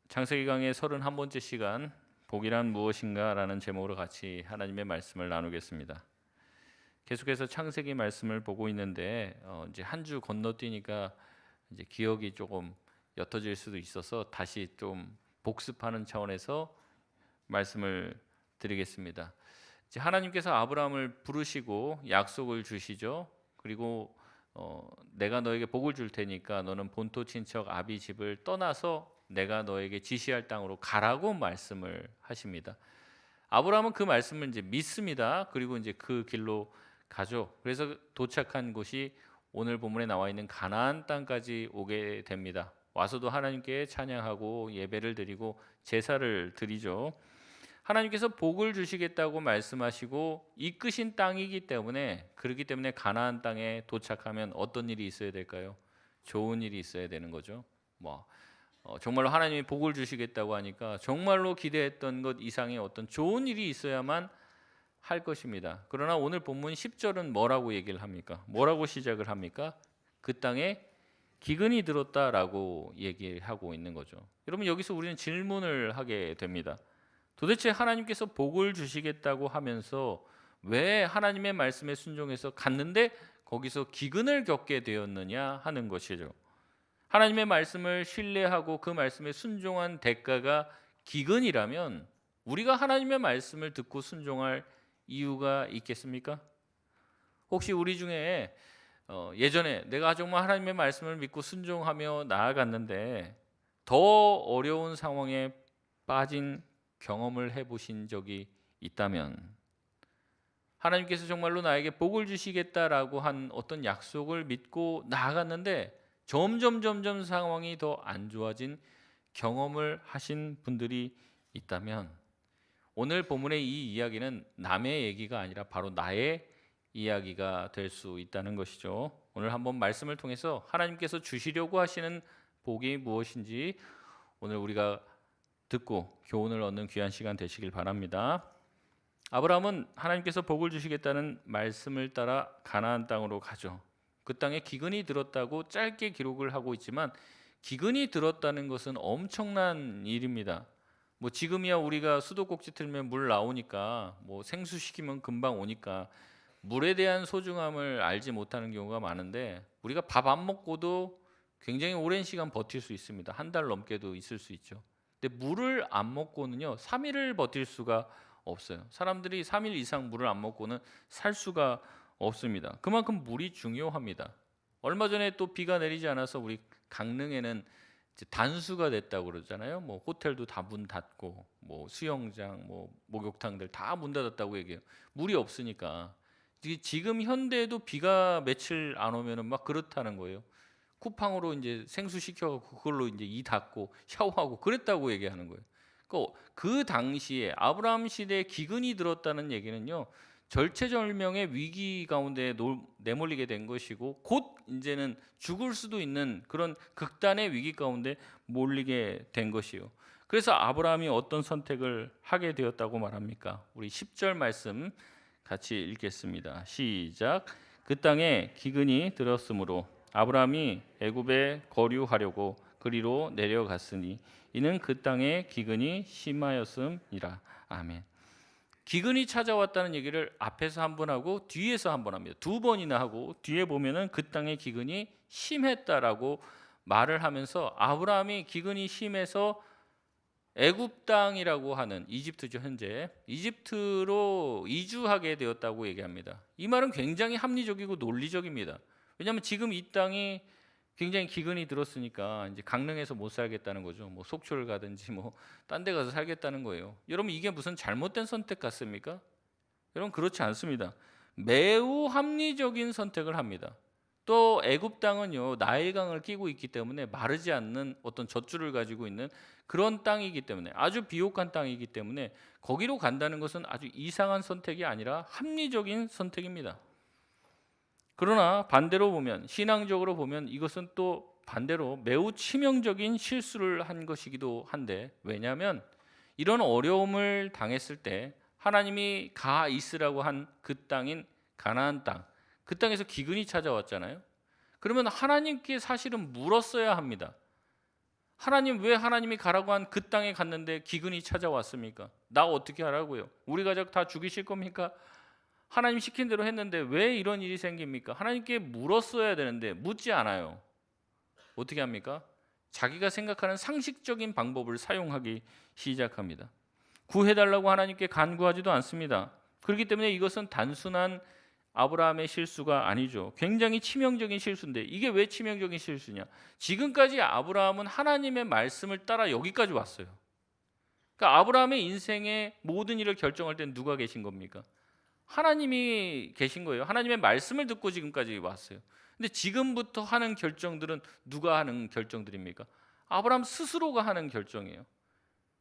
창세기 강의 31번째 시간 복이란 무엇인가 라는 제목으로 같이 하나님의 말씀을 나누겠습니다. 계속해서 창세기 말씀을 보고 있는데 이제 한 주 건너뛰니까 이제 기억이 조금 옅어질 수도 있어서 다시 좀 복습하는 차원에서 말씀을 드리겠습니다. 이제 하나님께서 아브라함을 부르시고 약속을 주시죠. 그리고 내가 너에게 복을 줄 테니까 너는 본토 친척 아비 집을 떠나서 내가 너에게 지시할 땅으로 가라고 말씀을 하십니다. 아브라함은 그 말씀을 이제 믿습니다. 그리고 이제 그 길로 가죠. 그래서 도착한 곳이 오늘 본문에 나와 있는 가나안 땅까지 오게 됩니다. 와서도 하나님께 찬양하고 예배를 드리고 제사를 드리죠. 하나님께서 복을 주시겠다고 말씀하시고 이끄신 땅이기 때문에, 그렇기 때문에 가나안 땅에 도착하면 어떤 일이 있어야 될까요? 좋은 일이 있어야 되는 거죠. 정말로 하나님이 복을 주시겠다고 하니까 정말로 기대했던 것 이상의 어떤 좋은 일이 있어야만 할 것입니다. 그러나 오늘 본문 10절은 뭐라고 얘기를 합니까? 뭐라고 시작을 합니까? 그 땅에 기근이 들었다라고 얘기하고 있는 거죠. 여러분, 여기서 우리는 질문을 하게 됩니다. 도대체 하나님께서 복을 주시겠다고 하면서 왜 하나님의 말씀에 순종해서 갔는데 거기서 기근을 겪게 되었느냐 하는 것이죠. 하나님의 말씀을 신뢰하고 그 말씀에 순종한 대가가 기근이라면 우리가 하나님의 말씀을 듣고 순종할 이유가 있겠습니까? 혹시 우리 중에 예전에 내가 정말 하나님의 말씀을 믿고 순종하며 나아갔는데 더 어려운 상황에 빠진 경험을 해보신 적이 있다면, 하나님께서 정말로 나에게 복을 주시겠다라고 한 어떤 약속을 믿고 나아갔는데 점점 상황이 더 안 좋아진 경험을 하신 분들이 있다면, 오늘 본문의 이 이야기는 남의 얘기가 아니라 바로 나의 이야기가 될 수 있다는 것이죠. 오늘 한번 말씀을 통해서 하나님께서 주시려고 하시는 복이 무엇인지 오늘 우리가 듣고 교훈을 얻는 귀한 시간 되시길 바랍니다. 아브라함은 하나님께서 복을 주시겠다는 말씀을 따라 가나안 땅으로 가죠. 그 땅에 기근이 들었다고 짧게 기록을 하고 있지만 기근이 들었다는 것은 엄청난 일입니다. 지금이야 우리가 수도꼭지 틀면 물 나오니까 생수 시키면 금방 오니까 물에 대한 소중함을 알지 못하는 경우가 많은데, 우리가 밥 안 먹고도 굉장히 오랜 시간 버틸 수 있습니다. 한 달 넘게도 있을 수 있죠. 근데 물을 안 먹고는요 3일을 버틸 수가 없어요. 사람들이 3일 이상 물을 안 먹고는 살 수가 없습니다. 그만큼 물이 중요합니다. 얼마 전에 또 비가 내리지 않아서 우리 강릉에는 이제 단수가 됐다고 그러잖아요. 호텔도 다 문 닫고 수영장, 목욕탕들 다 문 닫았다고 얘기해요. 물이 없으니까. 지금 현대에도 비가 며칠 안 오면은 막 그렇다는 거예요. 쿠팡으로 이제 생수 시켜갖고 그걸로 이제 이 닦고 샤워하고 그랬다고 얘기하는 거예요. 그 당시에 아브라함 시대에 기근이 들었다는 얘기는요, 절체절명의 위기 가운데 내몰리게 된 것이고, 곧 이제는 죽을 수도 있는 그런 극단의 위기 가운데 몰리게 된 것이요. 그래서 아브라함이 어떤 선택을 하게 되었다고 말합니까? 우리 10절 말씀 같이 읽겠습니다. 시작. 그 땅에 기근이 들었으므로 아브라함이 애굽에 거류하려고 그리로 내려갔으니 이는 그 땅에 기근이 심하였음이라. 아멘. 기근이 찾아왔다는 얘기를 앞에서 한 번 하고 뒤에서 한 번 합니다. 두 번이나 하고 뒤에 보면은 그 땅에 기근이 심했다라고 말을 하면서 아브라함이 기근이 심해서 애굽 땅이라고 하는 이집트죠, 현재 이집트로 이주하게 되었다고 얘기합니다. 이 말은 굉장히 합리적이고 논리적입니다. 왜냐하면 지금 이 땅이 굉장히 기근이 들었으니까 이제 강릉에서 못 살겠다는 거죠. 속초를 가든지 딴 데 가서 살겠다는 거예요. 여러분, 이게 무슨 잘못된 선택 같습니까? 여러분, 그렇지 않습니다. 매우 합리적인 선택을 합니다. 또 애굽 땅은요 나일강을 끼고 있기 때문에 마르지 않는 어떤 젖줄을 가지고 있는 그런 땅이기 때문에, 아주 비옥한 땅이기 때문에 거기로 간다는 것은 아주 이상한 선택이 아니라 합리적인 선택입니다. 그러나 반대로 보면, 신앙적으로 보면 이것은 또 반대로 매우 치명적인 실수를 한 것이기도 한데, 왜냐하면 이런 어려움을 당했을 때 하나님이 가 있으라고 한 그 땅인 가나안 땅, 그 땅에서 기근이 찾아왔잖아요. 그러면 하나님께 사실은 물었어야 합니다. 하나님 왜 하나님이 가라고 한 그 땅에 갔는데 기근이 찾아왔습니까? 나 어떻게 하라고요? 우리 가족 다 죽이실 겁니까? 하나님 시킨 대로 했는데 왜 이런 일이 생깁니까? 하나님께 물었어야 되는데 묻지 않아요. 어떻게 합니까? 자기가 생각하는 상식적인 방법을 사용하기 시작합니다. 구해달라고 하나님께 간구하지도 않습니다. 그렇기 때문에 이것은 단순한 아브라함의 실수가 아니죠. 굉장히 치명적인 실수인데 이게 왜 치명적인 실수냐? 지금까지 아브라함은 하나님의 말씀을 따라 여기까지 왔어요. 그러니까 아브라함의 인생의 모든 일을 결정할 때는 누가 계신 겁니까? 하나님이 계신 거예요. 하나님의 말씀을 듣고 지금까지 왔어요. 근데 지금부터 하는 결정들은 누가 하는 결정들입니까? 아브라함 스스로가 하는 결정이에요.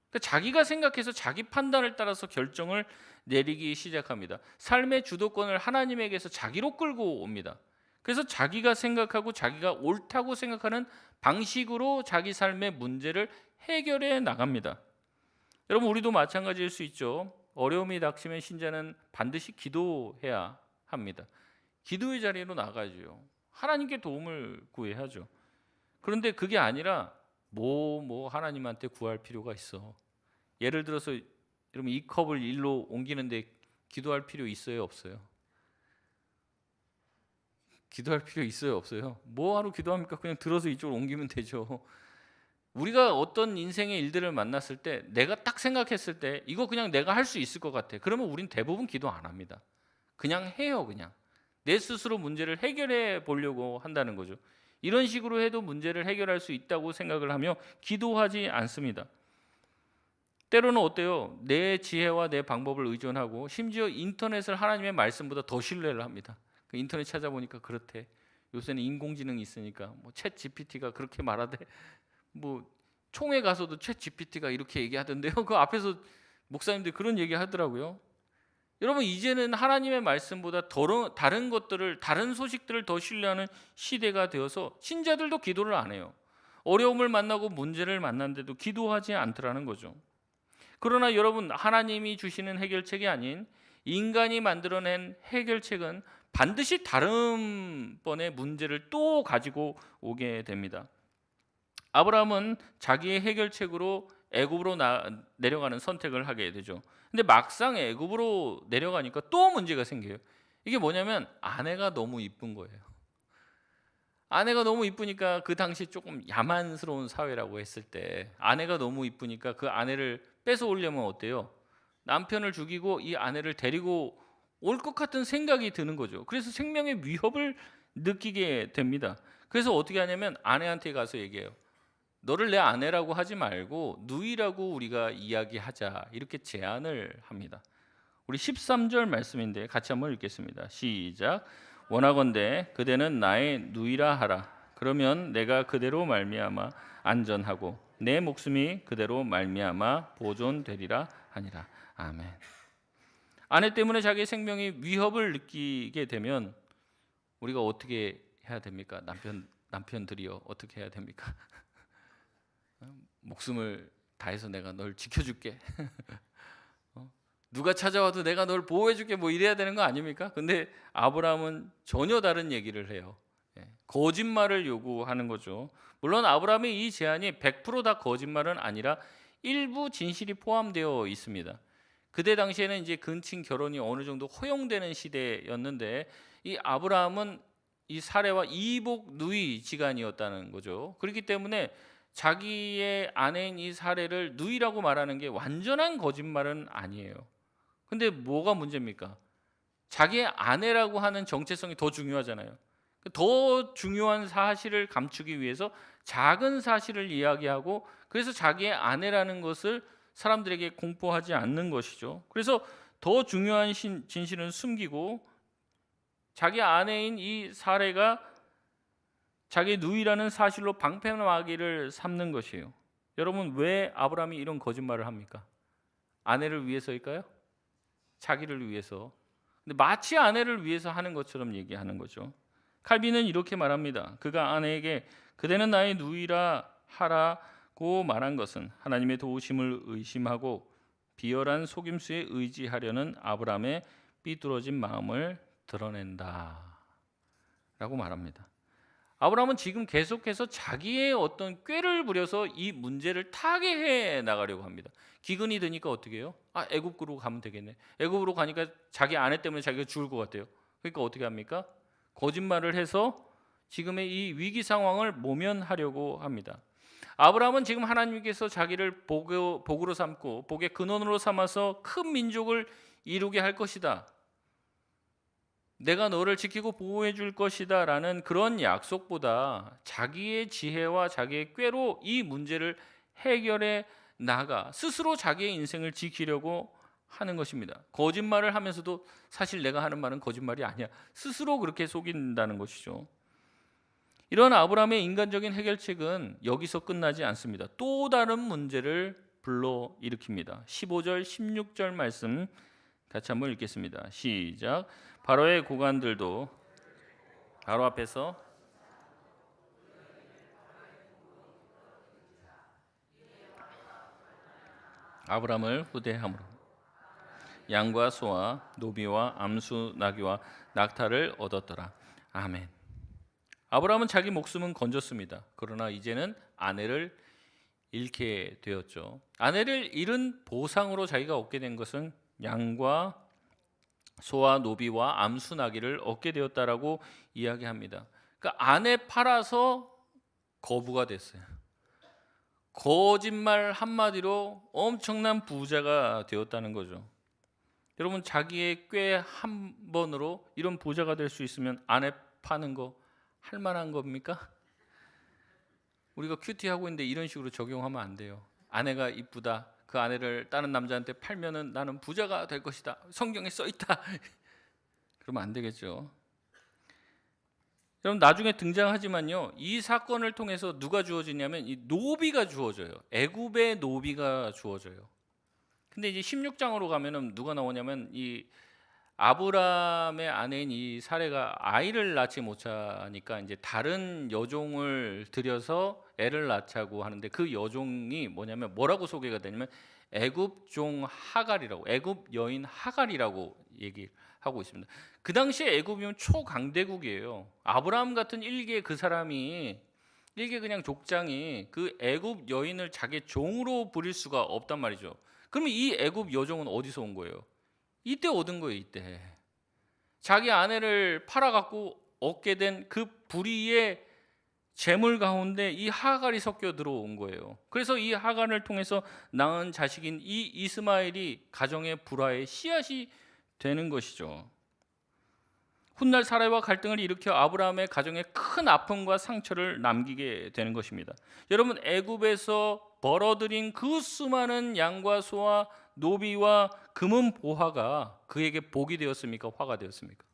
그러니까 자기가 생각해서 자기 판단을 따라서 결정을 내리기 시작합니다. 삶의 주도권을 하나님에게서 자기로 끌고 옵니다. 그래서 자기가 생각하고 자기가 옳다고 생각하는 방식으로 자기 삶의 문제를 해결해 나갑니다. 여러분, 우리도 마찬가지일 수 있죠. 어려움이 닥치면 신자는 반드시 기도해야 합니다. 기도의 자리로 나가죠. 하나님께 도움을 구해야죠. 그런데 그게 아니라 뭐 하나님한테 구할 필요가 있어. 예를 들어서 여러분 이 컵을 일로 옮기는데 기도할 필요 있어요, 없어요? 기도할 필요 있어요, 없어요? 뭐하러 기도합니까? 그냥 들어서 이쪽으로 옮기면 되죠. 우리가 어떤 인생의 일들을 만났을 때 내가 딱 생각했을 때 이거 그냥 내가 할 수 있을 것 같아. 그러면 우린 대부분 기도 안 합니다. 그냥 해요. 그냥 내 스스로 문제를 해결해 보려고 한다는 거죠. 이런 식으로 해도 문제를 해결할 수 있다고 생각을 하며 기도하지 않습니다. 때로는 어때요? 내 지혜와 내 방법을 의존하고 심지어 인터넷을 하나님의 말씀보다 더 신뢰를 합니다. 그 인터넷 찾아보니까 그렇대. 요새는 인공지능이 있으니까 챗 GPT가 그렇게 말하대. 총회 가서도 챗 GPT가 이렇게 얘기하던데요. 그 앞에서 목사님들이 그런 얘기 하더라고요. 여러분, 이제는 하나님의 말씀보다 다른 것들을, 다른 소식들을 더 신뢰하는 시대가 되어서 신자들도 기도를 안 해요. 어려움을 만나고 문제를 만났는데도 기도하지 않더라는 거죠. 그러나 여러분, 하나님이 주시는 해결책이 아닌 인간이 만들어낸 해결책은 반드시 다른 번의 문제를 또 가지고 오게 됩니다. 아브라함은 자기의 해결책으로 애굽으로 내려가는 선택을 하게 되죠. 근데 막상 애굽으로 내려가니까 또 문제가 생겨요. 이게 뭐냐면 아내가 너무 이쁜 거예요. 아내가 너무 이쁘니까, 그 당시 조금 야만스러운 사회라고 했을 때 아내가 너무 이쁘니까 그 아내를 뺏어오려면 어때요? 남편을 죽이고 이 아내를 데리고 올 것 같은 생각이 드는 거죠. 그래서 생명의 위협을 느끼게 됩니다. 그래서 어떻게 하냐면 아내한테 가서 얘기해요. 너를 내 아내라고 하지 말고 누이라고 우리가 이야기하자, 이렇게 제안을 합니다. 우리 13절 말씀인데 같이 한번 읽겠습니다. 시작. 원하건대 그대는 나의 누이라 하라. 그러면 내가 그대로 말미암아 안전하고 내 목숨이 그대로 말미암아 보존되리라 하니라. 아멘. 아내 때문에 자기의 생명이 위협을 느끼게 되면 우리가 어떻게 해야 됩니까? 남편들이요, 어떻게 해야 됩니까? 목숨을 다해서 내가 널 지켜줄게. 누가 찾아와도 내가 널 보호해줄게, 이래야 되는 거 아닙니까? 근데 아브라함은 전혀 다른 얘기를 해요. 거짓말을 요구하는 거죠. 물론 아브라함의 이 제안이 100%다 거짓말은 아니라 일부 진실이 포함되어 있습니다. 그때 당시에는 이제 근친 결혼이 어느 정도 허용되는 시대였는데 이 아브라함은 이 사례와 이복 누이지간이었다는 거죠. 그렇기 때문에 자기의 아내인 이 사례를 누이라고 말하는 게 완전한 거짓말은 아니에요. 근데 뭐가 문제입니까? 자기의 아내라고 하는 정체성이 더 중요하잖아요. 더 중요한 사실을 감추기 위해서 작은 사실을 이야기하고, 그래서 자기의 아내라는 것을 사람들에게 공포하지 않는 것이죠. 그래서 더 중요한 진실은 숨기고 자기 아내인 이 사례가 자기 누이라는 사실로 방패막이를 삼는 것이에요. 여러분, 왜 아브라함이 이런 거짓말을 합니까? 아내를 위해서일까요? 자기를 위해서. 근데 마치 아내를 위해서 하는 것처럼 얘기하는 거죠. 칼빈은 이렇게 말합니다. 그가 아내에게 그대는 나의 누이라 하라고 말한 것은 하나님의 도우심을 의심하고 비열한 속임수에 의지하려는 아브라함의 삐뚤어진 마음을 드러낸다 라고 말합니다. 아브라함은 지금 계속해서 자기의 어떤 꾀를 부려서 이 문제를 타개해 나가려고 합니다. 기근이 드니까 어떻게 해요? 애굽으로 가면 되겠네. 애굽으로 가니까 자기 아내 때문에 자기가 죽을 것 같아요. 그러니까 어떻게 합니까? 거짓말을 해서 지금의 이 위기 상황을 모면하려고 합니다. 아브라함은 지금 하나님께서 자기를 복으로 삼고 복의 근원으로 삼아서 큰 민족을 이루게 할 것이다, 내가 너를 지키고 보호해 줄 것이다 라는 그런 약속보다 자기의 지혜와 자기의 꾀로 이 문제를 해결해 나가 스스로 자기의 인생을 지키려고 하는 것입니다. 거짓말을 하면서도 사실 내가 하는 말은 거짓말이 아니야, 스스로 그렇게 속인다는 것이죠. 이런 아브라함의 인간적인 해결책은 여기서 끝나지 않습니다. 또 다른 문제를 불러일으킵니다. 15절 16절 말씀 같이 한번 읽겠습니다. 시작. 바로의 고관들도 바로 앞에서 아브라함을 후대함으로 양과 소와 노비와 암수 나귀와 낙타를 얻었더라. 아멘. 아브라함은 자기 목숨은 건졌습니다. 그러나 이제는 아내를 잃게 되었죠. 아내를 잃은 보상으로 자기가 얻게 된 것은 양과 소와 노비와 암수 나귀를 얻게 되었다라고 이야기합니다. 그러니까 아내 팔아서 거부가 됐어요. 거짓말 한마디로 엄청난 부자가 되었다는 거죠. 여러분, 자기의 꾀 한 번으로 이런 부자가 될 수 있으면 아내 파는 거 할 만한 겁니까? 우리가 큐티하고 있는데 이런 식으로 적용하면 안 돼요. 아내가 이쁘다, 그 아내를 다른 남자한테 팔면은 나는 부자가 될 것이다, 성경에 써 있다. 그러면 안 되겠죠. 여러분, 나중에 등장하지만요, 이 사건을 통해서 누가 주어지냐면 이 노비가 주어져요. 애굽의 노비가 주어져요. 근데 이제 16장으로 가면은 누가 나오냐면 이 아브람의 아내인 이 사레가 아이를 낳지 못하니까 이제 다른 여종을 들여서 애를 낳자고 하는데, 그 여종이 뭐냐면 뭐라고 소개가 되냐면 애굽 종 하갈이라고, 애굽 여인 하갈이라고 얘기하고 있습니다. 그 당시에 애굽이면 초강대국이에요. 아브라함 같은 일개 그 사람이, 일개 그냥 족장이 그 애굽 여인을 자기 종으로 부릴 수가 없단 말이죠. 그러면 이 애굽 여종은 어디서 온 거예요? 이때 얻은 거예요. 이때 자기 아내를 팔아갖고 얻게 된 그 불의의 재물 가운데 이 하갈이 섞여 들어온 거예요. 그래서 이 하갈을 통해서 낳은 자식인 이 이스마엘이 가정의 불화의 씨앗이 되는 것이죠. 훗날 사라와 갈등을 일으켜 아브라함의 가정에 큰 아픔과 상처를 남기게 되는 것입니다. 여러분, 애굽에서 벌어들인 그 수많은 양과 소와 노비와 금은 보화가 그에게 복이 되었습니까? 화가 되었습니까?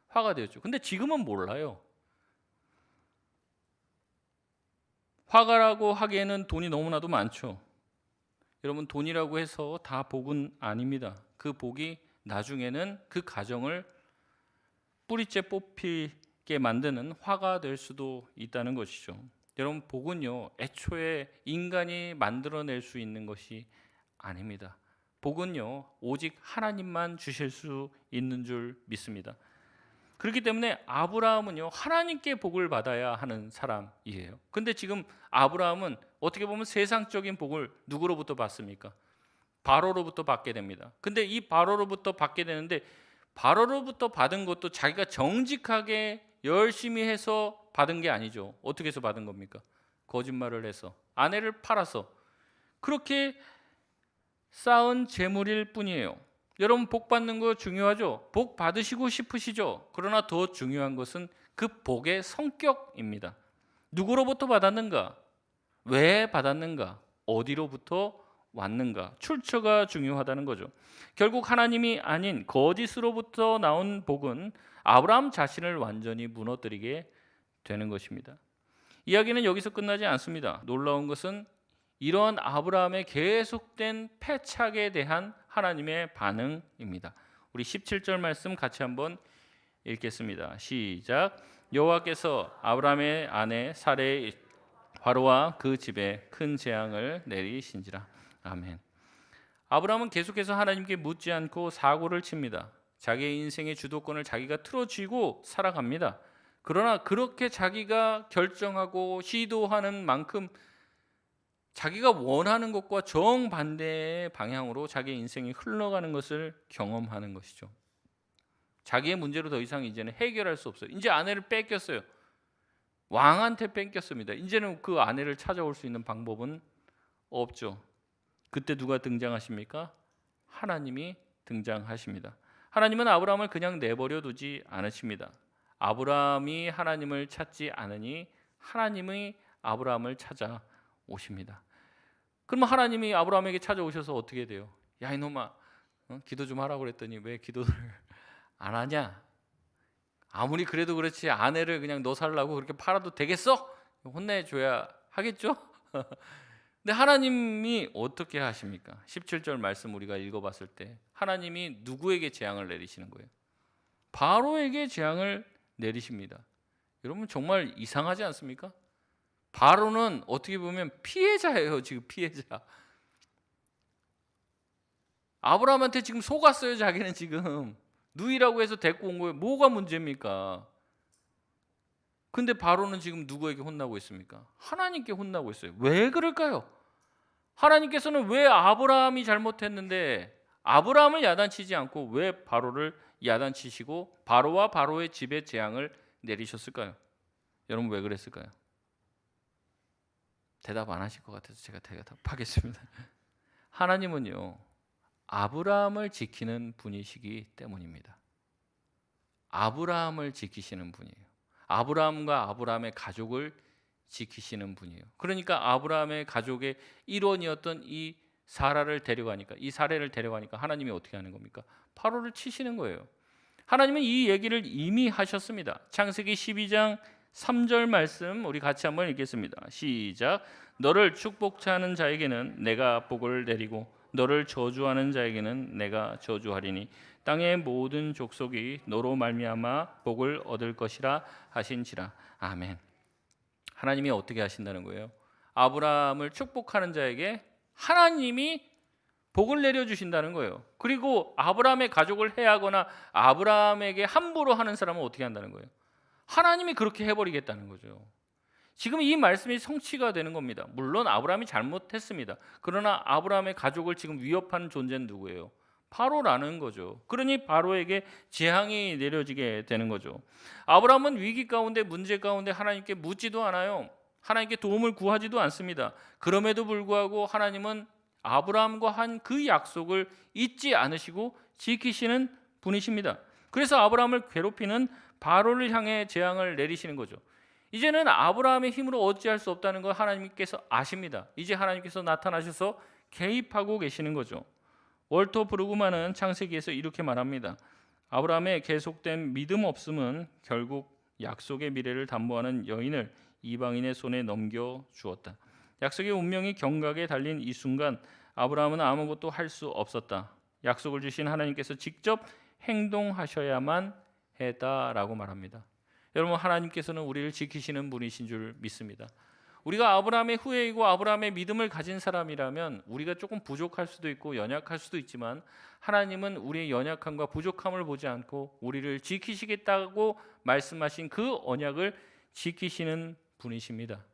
화가 되었죠. 근데 지금은 몰라요. 화가라고 하기에는 돈이 너무나도 많죠. 여러분, 돈이라고 해서 다 복은 아닙니다. 그 복이 나중에는 그 가정을 뿌리째 뽑히게 만드는 화가 될 수도 있다는 것이죠. 여러분, 복은요, 애초에 인간이 만들어낼 수 있는 것이 아닙니다. 복은요, 오직 하나님만 주실 수 있는 줄 믿습니다. 그렇기 때문에 아브라함은요, 하나님께 복을 받아야 하는 사람이에요. 근데 지금 아브라함은 어떻게 보면 세상적인 복을 누구로부터 받습니까? 바로로부터 받게 됩니다. 근데 이 바로로부터 받게 되는데, 바로로부터 받은 것도 자기가 정직하게 열심히 해서 받은 게 아니죠. 어떻게 해서 받은 겁니까? 거짓말을 해서, 아내를 팔아서 그렇게 쌓은 재물일 뿐이에요. 여러분, 복 받는 거 중요하죠? 복 받으시고 싶으시죠? 그러나 더 중요한 것은 그 복의 성격입니다. 누구로부터 받았는가? 왜 받았는가? 어디로부터 왔는가? 출처가 중요하다는 거죠. 결국 하나님이 아닌 거짓으로부터 나온 복은 아브라함 자신을 완전히 무너뜨리게 되는 것입니다. 이야기는 여기서 끝나지 않습니다. 놀라운 것은 이러한 아브라함의 계속된 패착에 대한 하나님의 반응입니다. 우리 17절 말씀 같이 한번 읽겠습니다. 시작. 여호와께서 아브라함의 아내 사레의 바로와 그 집에 큰 재앙을 내리신지라. 아멘. 아브라함은 계속해서 하나님께 묻지 않고 사고를 칩니다. 자기의 인생의 주도권을 자기가 틀어쥐고 살아갑니다. 그러나 그렇게 자기가 결정하고 시도하는 만큼 자기가 원하는 것과 정반대의 방향으로 자기의 인생이 흘러가는 것을 경험하는 것이죠. 자기의 문제로 더 이상 이제는 해결할 수 없어요. 이제 아내를 뺏겼어요. 왕한테 뺏겼습니다. 이제는 그 아내를 찾아올 수 있는 방법은 없죠. 그때 누가 등장하십니까? 하나님이 등장하십니다. 하나님은 아브라함을 그냥 내버려 두지 않으십니다. 아브라함이 하나님을 찾지 않으니 하나님이 아브라함을 찾아오십니다. 그러면 하나님이 아브라함에게 찾아오셔서 어떻게 돼요? 야 이놈아, 기도 좀 하라고 그랬더니 왜 기도를 안 하냐? 아무리 그래도 그렇지 아내를 그냥 너 살라고 그렇게 팔아도 되겠어? 혼내줘야 하겠죠? 근데 하나님이 어떻게 하십니까? 17절 말씀 우리가 읽어봤을 때 하나님이 누구에게 재앙을 내리시는 거예요? 바로에게 재앙을 내리십니다. 여러분 정말 이상하지 않습니까? 바로는 어떻게 보면 피해자예요. 지금 피해자. 아브라함한테 지금 속았어요. 자기는 지금 누이라고 해서 데리고 온 거예요. 뭐가 문제입니까? 근데 바로는 지금 누구에게 혼나고 있습니까? 하나님께 혼나고 있어요. 왜 그럴까요? 하나님께서는 왜 아브라함이 잘못했는데 아브라함을 야단치지 않고 왜 바로를 야단치시고 바로와 바로의 집에 재앙을 내리셨을까요? 여러분 왜 그랬을까요? 대답 안 하실 것 같아서 제가 대답하겠습니다. 하나님은요 아브라함을 지키는 분이시기 때문입니다. 아브라함을 지키시는 분이에요. 아브라함과 아브라함의 가족을 지키시는 분이에요. 그러니까 아브라함의 가족의 일원이었던 이 사라를 데려가니까 이 사례를 데려가니까 하나님이 어떻게 하는 겁니까? 바로를 치시는 거예요. 하나님은 이 얘기를 이미 하셨습니다. 창세기 12장 3절 말씀 우리 같이 한번 읽겠습니다. 시작. 너를 축복하는 자에게는 내가 복을 내리고 너를 저주하는 자에게는 내가 저주하리니 땅의 모든 족속이 너로 말미암아 복을 얻을 것이라 하신지라. 아멘. 하나님이 어떻게 하신다는 거예요? 아브라함을 축복하는 자에게 하나님이 복을 내려주신다는 거예요. 그리고 아브라함의 가족을 해하거나 아브라함에게 함부로 하는 사람은 어떻게 한다는 거예요? 하나님이 그렇게 해버리겠다는 거죠. 지금 이 말씀이 성취가 되는 겁니다. 물론 아브라함이 잘못했습니다. 그러나 아브라함의 가족을 지금 위협하는 존재는 누구예요? 바로라는 거죠. 그러니 바로에게 재앙이 내려지게 되는 거죠. 아브라함은 위기 가운데 문제 가운데 하나님께 묻지도 않아요. 하나님께 도움을 구하지도 않습니다. 그럼에도 불구하고 하나님은 아브라함과 한 그 약속을 잊지 않으시고 지키시는 분이십니다. 그래서 아브라함을 괴롭히는 바로를 향해 재앙을 내리시는 거죠. 이제는 아브라함의 힘으로 어찌할 수 없다는 걸 하나님께서 아십니다. 이제 하나님께서 나타나셔서 개입하고 계시는 거죠. 월터 브루그만은 창세기에서 이렇게 말합니다. 아브라함의 계속된 믿음 없음은 결국 약속의 미래를 담보하는 여인을 이방인의 손에 넘겨 주었다. 약속의 운명이 경각에 달린 이 순간 아브라함은 아무것도 할 수 없었다. 약속을 주신 하나님께서 직접 행동하셔야만 했다라고 말합니다. 여러분 하나님께서는 우리를 지키시는 분이신 줄 믿습니다. 우리가 아브라함의 후예이고 아브라함의 믿음을 가진 사람이라면 우리가 조금 부족할 수도 있고 연약할 수도 있지만 하나님은 우리의 연약함과 부족함을 보지 않고 우리를 지키시겠다고 말씀하신 그 언약을 지키시는 분이십니다.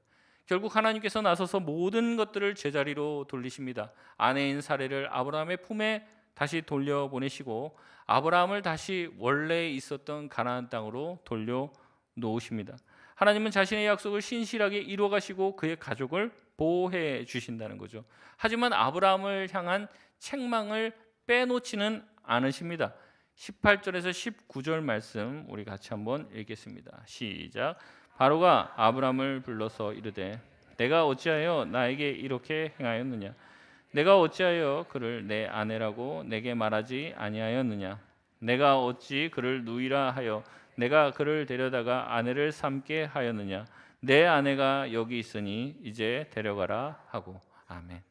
결국 하나님께서 나서서 모든 것들을 제자리로 돌리십니다. 아내인 사례를 아브라함의 품에 다시 돌려보내시고 아브라함을 다시 원래 있었던 가나안 땅으로 돌려놓으십니다. 하나님은 자신의 약속을 신실하게 이루어가시고 그의 가족을 보호해 주신다는 거죠. 하지만 아브라함을 향한 책망을 빼놓지는 않으십니다. 18절에서 19절 말씀 우리 같이 한번 읽겠습니다. 시작. 바로가 아브라함을 불러서 이르되 내가 어찌하여 나에게 이렇게 행하였느냐? 내가 어찌하여 그를 내 아내라고 내게 말하지 아니하였느냐? 내가 어찌 그를 누이라 하여 내가 그를 데려다가 아내를 삼게 하였느냐? 내 아내가 여기 있으니 이제 데려가라 하고. 아멘.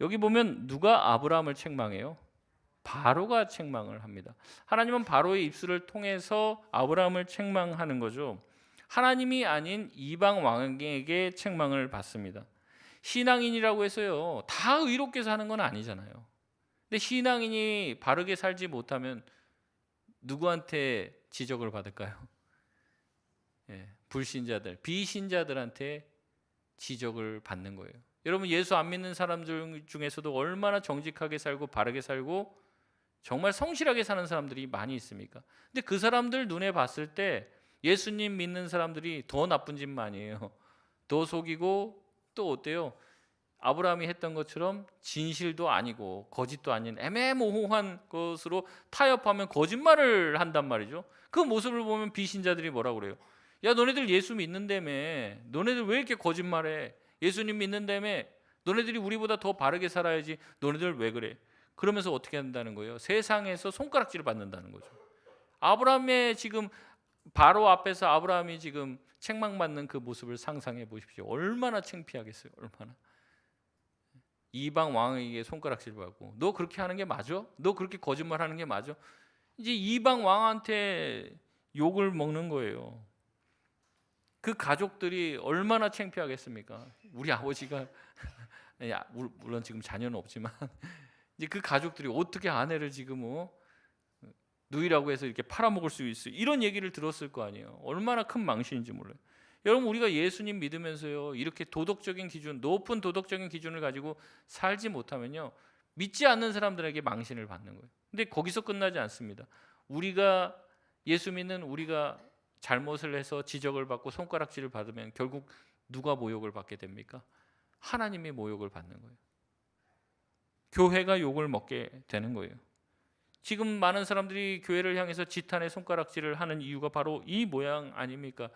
여기 보면 누가 아브라함을 책망해요? 바로가 책망을 합니다. 하나님은 바로의 입술을 통해서 아브라함을 책망하는 거죠. 하나님이 아닌 이방 왕에게 책망을 받습니다. 신앙인이라고 해서요 다 의롭게 사는 건 아니잖아요. 근데 신앙인이 바르게 살지 못하면 누구한테 지적을 받을까요? 불신자들, 비신자들한테 지적을 받는 거예요. 여러분, 예수 안 믿는 사람들 중에서도 얼마나 정직하게 살고 바르게 살고 정말 성실하게 사는 사람들이 많이 있습니까? 근데 그 사람들 눈에 봤을 때 예수님 믿는 사람들이 더 나쁜 짓만이에요. 더 속이고 또 어때요? 아브라함이 했던 것처럼 진실도 아니고 거짓도 아닌 애매모호한 것으로 타협하면 거짓말을 한단 말이죠. 그 모습을 보면 비신자들이 뭐라고 그래요? 야, 너네들 예수 믿는다며. 너네들 왜 이렇게 거짓말해? 예수님 믿는다며. 너네들이 우리보다 더 바르게 살아야지. 너네들 왜 그래? 그러면서 어떻게 한다는 거예요? 세상에서 손가락질을 받는다는 거죠. 아브라함의 지금 바로 앞에서 아브라함이 지금 책망받는 그 모습을 상상해 보십시오. 얼마나 창피하겠어요. 얼마나. 이방 왕에게 손가락질 받고, 너 그렇게 하는 게 맞아? 너 그렇게 거짓말하는 게 맞아? 이제 이방 왕한테 욕을 먹는 거예요. 그 가족들이 얼마나 창피하겠습니까? 우리 아버지가 물론 지금 자녀는 없지만 이제 그 가족들이 어떻게 아내를 지금 누이라고 해서 이렇게 팔아먹을 수 있어? 이런 얘기를 들었을 거 아니에요. 얼마나 큰 망신인지 몰라요. 여러분, 우리가 예수님 믿으면서요 이렇게 도덕적인 기준, 높은 도덕적인 기준을 가지고 살지 못하면요 믿지 않는 사람들에게 망신을 받는 거예요. 근데 거기서 끝나지 않습니다. 우리가 예수 믿는 우리가 잘못을 해서 지적을 받고 손가락질을 받으면 결국 누가 모욕을 받게 됩니까? 하나님이 모욕을 받는 거예요. 교회가 욕을 먹게 되는 거예요. 지금 많은 사람들이 교회를 향해서 지탄의 손가락질을 하는 이유가 바로 이 모양 아닙니까?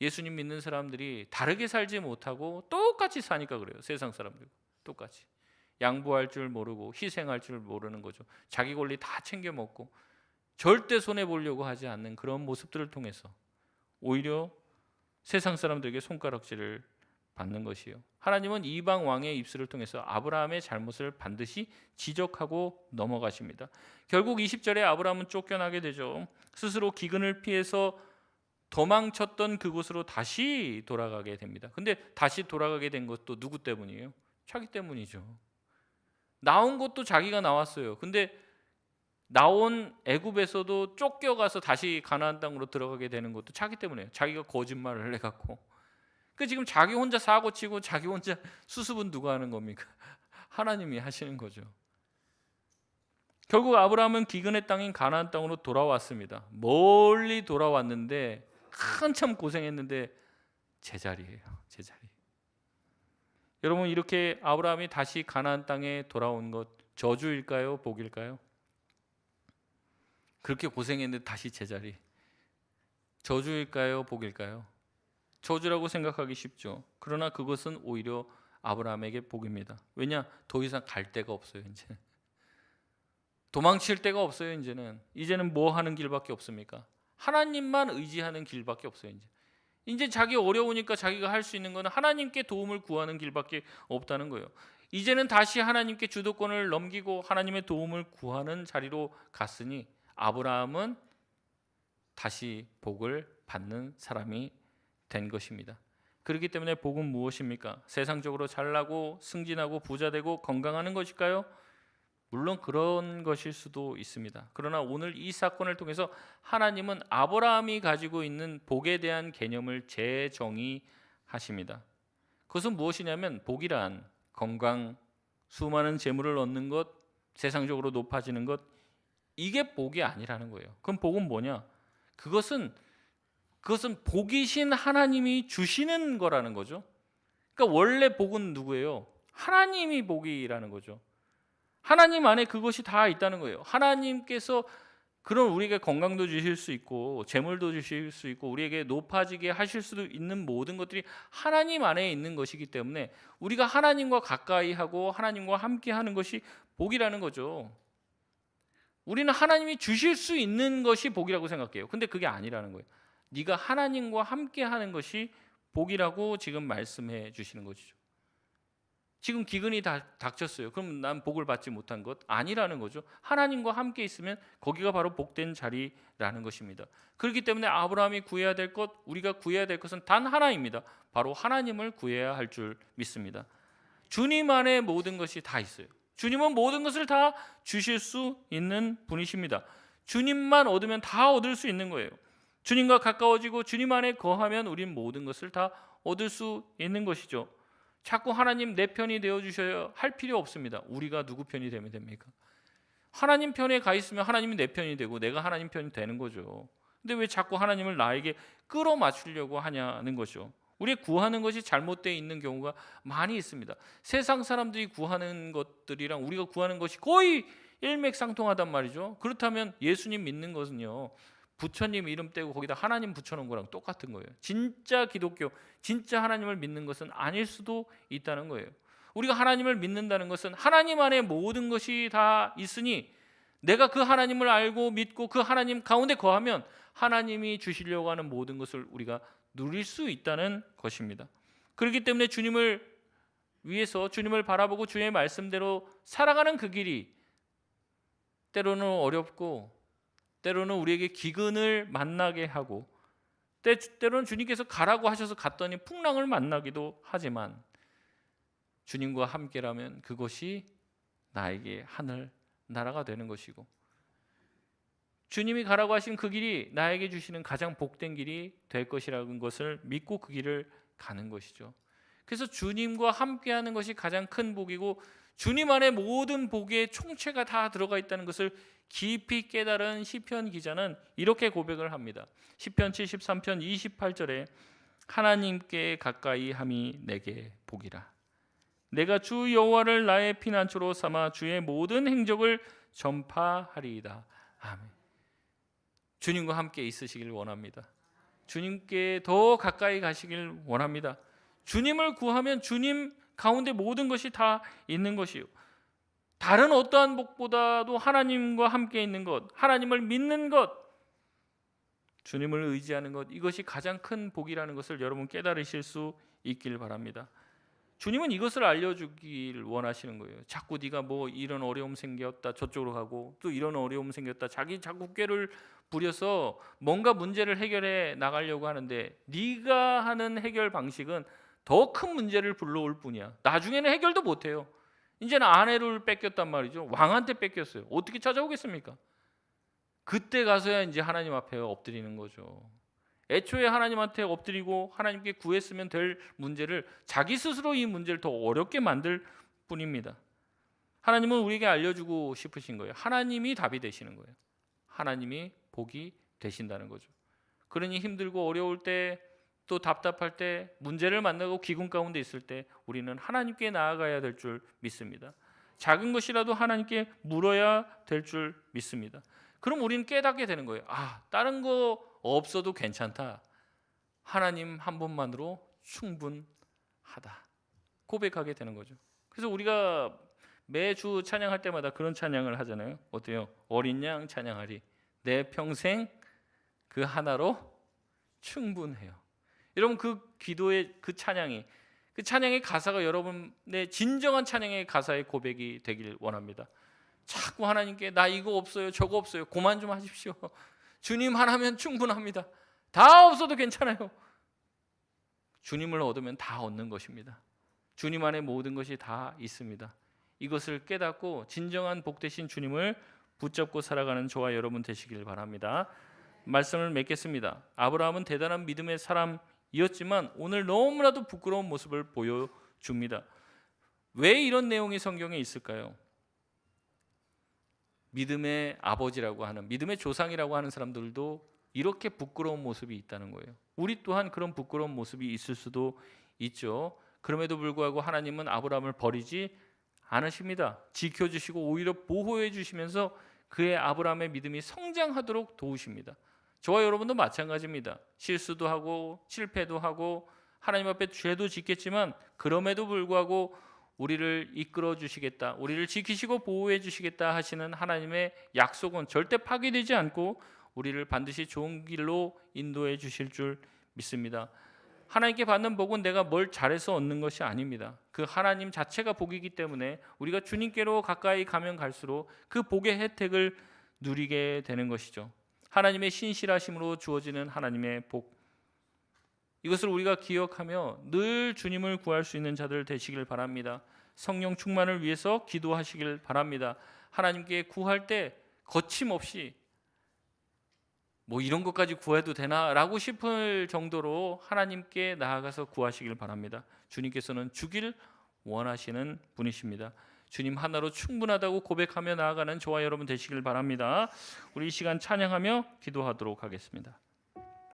예수님 믿는 사람들이 다르게 살지 못하고 똑같이 사니까 그래요. 세상 사람들과 똑같이 양보할 줄 모르고 희생할 줄 모르는 거죠. 자기 권리 다 챙겨 먹고 절대 손해 보려고 하지 않는 그런 모습들을 통해서 오히려 세상 사람들에게 손가락질을 받는 것이요. 하나님은 이방 왕의 입술을 통해서 아브라함의 잘못을 반드시 지적하고 넘어가십니다. 결국 20절에 아브라함은 쫓겨나게 되죠. 스스로 기근을 피해서 도망쳤던 그곳으로 다시 돌아가게 됩니다. 근데 다시 돌아가게 된 것도 누구 때문이에요? 자기 때문이죠. 나온 것도 자기가 나왔어요. 근데 나온 애굽에서도 쫓겨가서 다시 가나안 땅으로 들어가게 되는 것도 자기 때문이에요. 자기가 거짓말을 해갖고. 그 지금 자기 혼자 사고치고 자기 혼자 수습은 누가 하는 겁니까? 하나님이 하시는 거죠. 결국 아브라함은 기근의 땅인 가나안 땅으로 돌아왔습니다. 멀리 돌아왔는데 한참 고생했는데 제자리예요. 제자리. 여러분, 이렇게 아브라함이 다시 가나안 땅에 돌아온 것 저주일까요? 복일까요? 그렇게 고생했는데 다시 제자리. 저주일까요? 복일까요? 저주라고 생각하기 쉽죠. 그러나 그것은 오히려 아브라함에게 복입니다. 왜냐? 더 이상 갈 데가 없어요. 이제 도망칠 데가 없어요. 이제는 뭐 하는 길밖에 없습니까? 하나님만 의지하는 길밖에 없어요. 이제 자기 어려우니까 자기가 할 수 있는 건 하나님께 도움을 구하는 길밖에 없다는 거예요. 이제는 다시 하나님께 주도권을 넘기고 하나님의 도움을 구하는 자리로 갔으니 아브라함은 다시 복을 받는 사람이 된 것입니다. 그렇기 때문에 복은 무엇입니까? 세상적으로 잘나고 승진하고 부자되고 건강하는 것일까요? 물론 그런 것일 수도 있습니다. 그러나 오늘 이 사건을 통해서 하나님은 아브라함이 가지고 있는 복에 대한 개념을 재정의하십니다. 그것은 무엇이냐면 복이란 건강, 수많은 재물을 얻는 것, 세상적으로 높아지는 것, 이게 복이 아니라는 거예요. 그럼 복은 뭐냐? 그것은 복이신 하나님이 주시는 거라는 거죠. 그러니까 원래 복은 누구예요? 하나님이 복이라는 거죠. 하나님 안에 그것이 다 있다는 거예요. 하나님께서 그런 우리에게 건강도 주실 수 있고 재물도 주실 수 있고 우리에게 높아지게 하실 수도 있는 모든 것들이 하나님 안에 있는 것이기 때문에 우리가 하나님과 가까이 하고 하나님과 함께 하는 것이 복이라는 거죠. 우리는 하나님이 주실 수 있는 것이 복이라고 생각해요. 근데 그게 아니라는 거예요. 네가 하나님과 함께 하는 것이 복이라고 지금 말씀해 주시는 것이죠. 지금 기근이 닥쳤어요. 그럼 난 복을 받지 못한 것? 아니라는 거죠. 하나님과 함께 있으면 거기가 바로 복된 자리라는 것입니다. 그렇기 때문에 아브라함이 구해야 될 것, 우리가 구해야 될 것은 단 하나입니다. 바로 하나님을 구해야 할 줄 믿습니다. 주님 안에 모든 것이 다 있어요. 주님은 모든 것을 다 주실 수 있는 분이십니다. 주님만 얻으면 다 얻을 수 있는 거예요. 주님과 가까워지고 주님 안에 거하면 우린 모든 것을 다 얻을 수 있는 것이죠. 자꾸 하나님 내 편이 되어주셔야 할 필요 없습니다. 우리가 누구 편이 되면 됩니까? 하나님 편에 가 있으면 하나님이 내 편이 되고 내가 하나님 편이 되는 거죠. 근데 왜 자꾸 하나님을 나에게 끌어맞추려고 하냐는 거죠. 우리 구하는 것이 잘못되어 있는 경우가 많이 있습니다. 세상 사람들이 구하는 것들이랑 우리가 구하는 것이 거의 일맥상통하단 말이죠. 그렇다면 예수님 믿는 것은요, 부처님 이름 떼고 거기다 하나님 붙여놓은 거랑 똑같은 거예요. 진짜 기독교, 진짜 하나님을 믿는 것은 아닐 수도 있다는 거예요. 우리가 하나님을 믿는다는 것은 하나님 안에 모든 것이 다 있으니 내가 그 하나님을 알고 믿고 그 하나님 가운데 거하면 하나님이 주시려고 하는 모든 것을 우리가 누릴 수 있다는 것입니다. 그렇기 때문에 주님을 위해서 주님을 바라보고 주의 말씀대로 살아가는 그 길이 때로는 어렵고 때로는 우리에게 기근을 만나게 하고 때로는 주님께서 가라고 하셔서 갔더니 풍랑을 만나기도 하지만 주님과 함께라면 그것이 나에게 하늘 나라가 되는 것이고 주님이 가라고 하신 그 길이 나에게 주시는 가장 복된 길이 될 것이라는 것을 믿고 그 길을 가는 것이죠. 그래서 주님과 함께하는 것이 가장 큰 복이고 주님 안에 모든 복의 총체가 다 들어가 있다는 것을 깊이 깨달은 시편 기자는 이렇게 고백을 합니다. 시편 73편 28절에 하나님께 가까이 함이 내게 복이라. 내가 주 여호와를 나의 피난처로 삼아 주의 모든 행적을 전파하리이다. 아멘. 주님과 함께 있으시길 원합니다. 주님께 더 가까이 가시길 원합니다. 주님을 구하면 주님 가운데 모든 것이 다 있는 것이요. 다른 어떠한 복보다도 하나님과 함께 있는 것, 하나님을 믿는 것, 주님을 의지하는 것, 이것이 가장 큰 복이라는 것을 여러분 깨달으실 수 있길 바랍니다. 주님은 이것을 알려주길 원하시는 거예요. 자꾸 네가 뭐 이런 어려움 생겼다 저쪽으로 가고 또 이런 어려움 생겼다 자꾸 꾀를 부려서 뭔가 문제를 해결해 나가려고 하는데 네가 하는 해결 방식은 더 큰 문제를 불러올 뿐이야. 나중에는 해결도 못해요. 이제는 아내를 뺏겼단 말이죠. 왕한테 뺏겼어요. 어떻게 찾아오겠습니까? 그때 가서야 이제 하나님 앞에 엎드리는 거죠. 애초에 하나님한테 엎드리고 하나님께 구했으면 될 문제를 자기 스스로 이 문제를 더 어렵게 만들 뿐입니다. 하나님은 우리에게 알려주고 싶으신 거예요. 하나님이 답이 되시는 거예요. 하나님이 복이 되신다는 거죠. 그러니 힘들고 어려울 때 또 답답할 때 문제를 만나고 기근 가운데 있을 때 우리는 하나님께 나아가야 될 줄 믿습니다. 작은 것이라도 하나님께 물어야 될 줄 믿습니다. 그럼 우리는 깨닫게 되는 거예요. 다른 거 없어도 괜찮다. 하나님 한 분만으로 충분하다. 고백하게 되는 거죠. 그래서 우리가 매주 찬양할 때마다 그런 찬양을 하잖아요. 어때요? 어린 양 찬양하리. 내 평생 그 하나로 충분해요. 여러분 그 기도의 그 찬양의 가사가 여러분의 진정한 찬양의 가사의 고백이 되길 원합니다. 자꾸 하나님께 나 이거 없어요 저거 없어요 그만 좀 하십시오. 주님 하나면 충분합니다. 다 없어도 괜찮아요. 주님을 얻으면 다 얻는 것입니다. 주님 안에 모든 것이 다 있습니다. 이것을 깨닫고 진정한 복 되신 주님을 붙잡고 살아가는 저와 여러분 되시길 바랍니다. 말씀을 맺겠습니다. 아브라함은 대단한 믿음의 사람이었지만 오늘 너무나도 부끄러운 모습을 보여줍니다. 왜 이런 내용이 성경에 있을까요? 믿음의 아버지라고 하는, 믿음의 조상이라고 하는 사람들도 이렇게 부끄러운 모습이 있다는 거예요. 우리 또한 그런 부끄러운 모습이 있을 수도 있죠. 그럼에도 불구하고 하나님은 아브라함을 버리지 않으십니다. 지켜주시고 오히려 보호해 주시면서 그의 아브라함의 믿음이 성장하도록 도우십니다. 저와 여러분도 마찬가지입니다. 실수도 하고 실패도 하고 하나님 앞에 죄도 짓겠지만 그럼에도 불구하고 우리를 이끌어 주시겠다, 우리를 지키시고 보호해 주시겠다 하시는 하나님의 약속은 절대 파기되지 않고 우리를 반드시 좋은 길로 인도해 주실 줄 믿습니다. 하나님께 받는 복은 내가 뭘 잘해서 얻는 것이 아닙니다. 그 하나님 자체가 복이기 때문에 우리가 주님께로 가까이 가면 갈수록 그 복의 혜택을 누리게 되는 것이죠. 하나님의 신실하심으로 주어지는 하나님의 복, 이것을 우리가 기억하며 늘 주님을 구할 수 있는 자들 되시길 바랍니다. 성령 충만을 위해서 기도하시길 바랍니다. 하나님께 구할 때 거침없이 뭐 이런 것까지 구해도 되나라고 싶을 정도로 하나님께 나아가서 구하시길 바랍니다. 주님께서는 주길 원하시는 분이십니다. 주님 하나로 충분하다고 고백하며 나아가는 저와 여러분 되시길 바랍니다. 우리 이 시간 찬양하며 기도하도록 하겠습니다.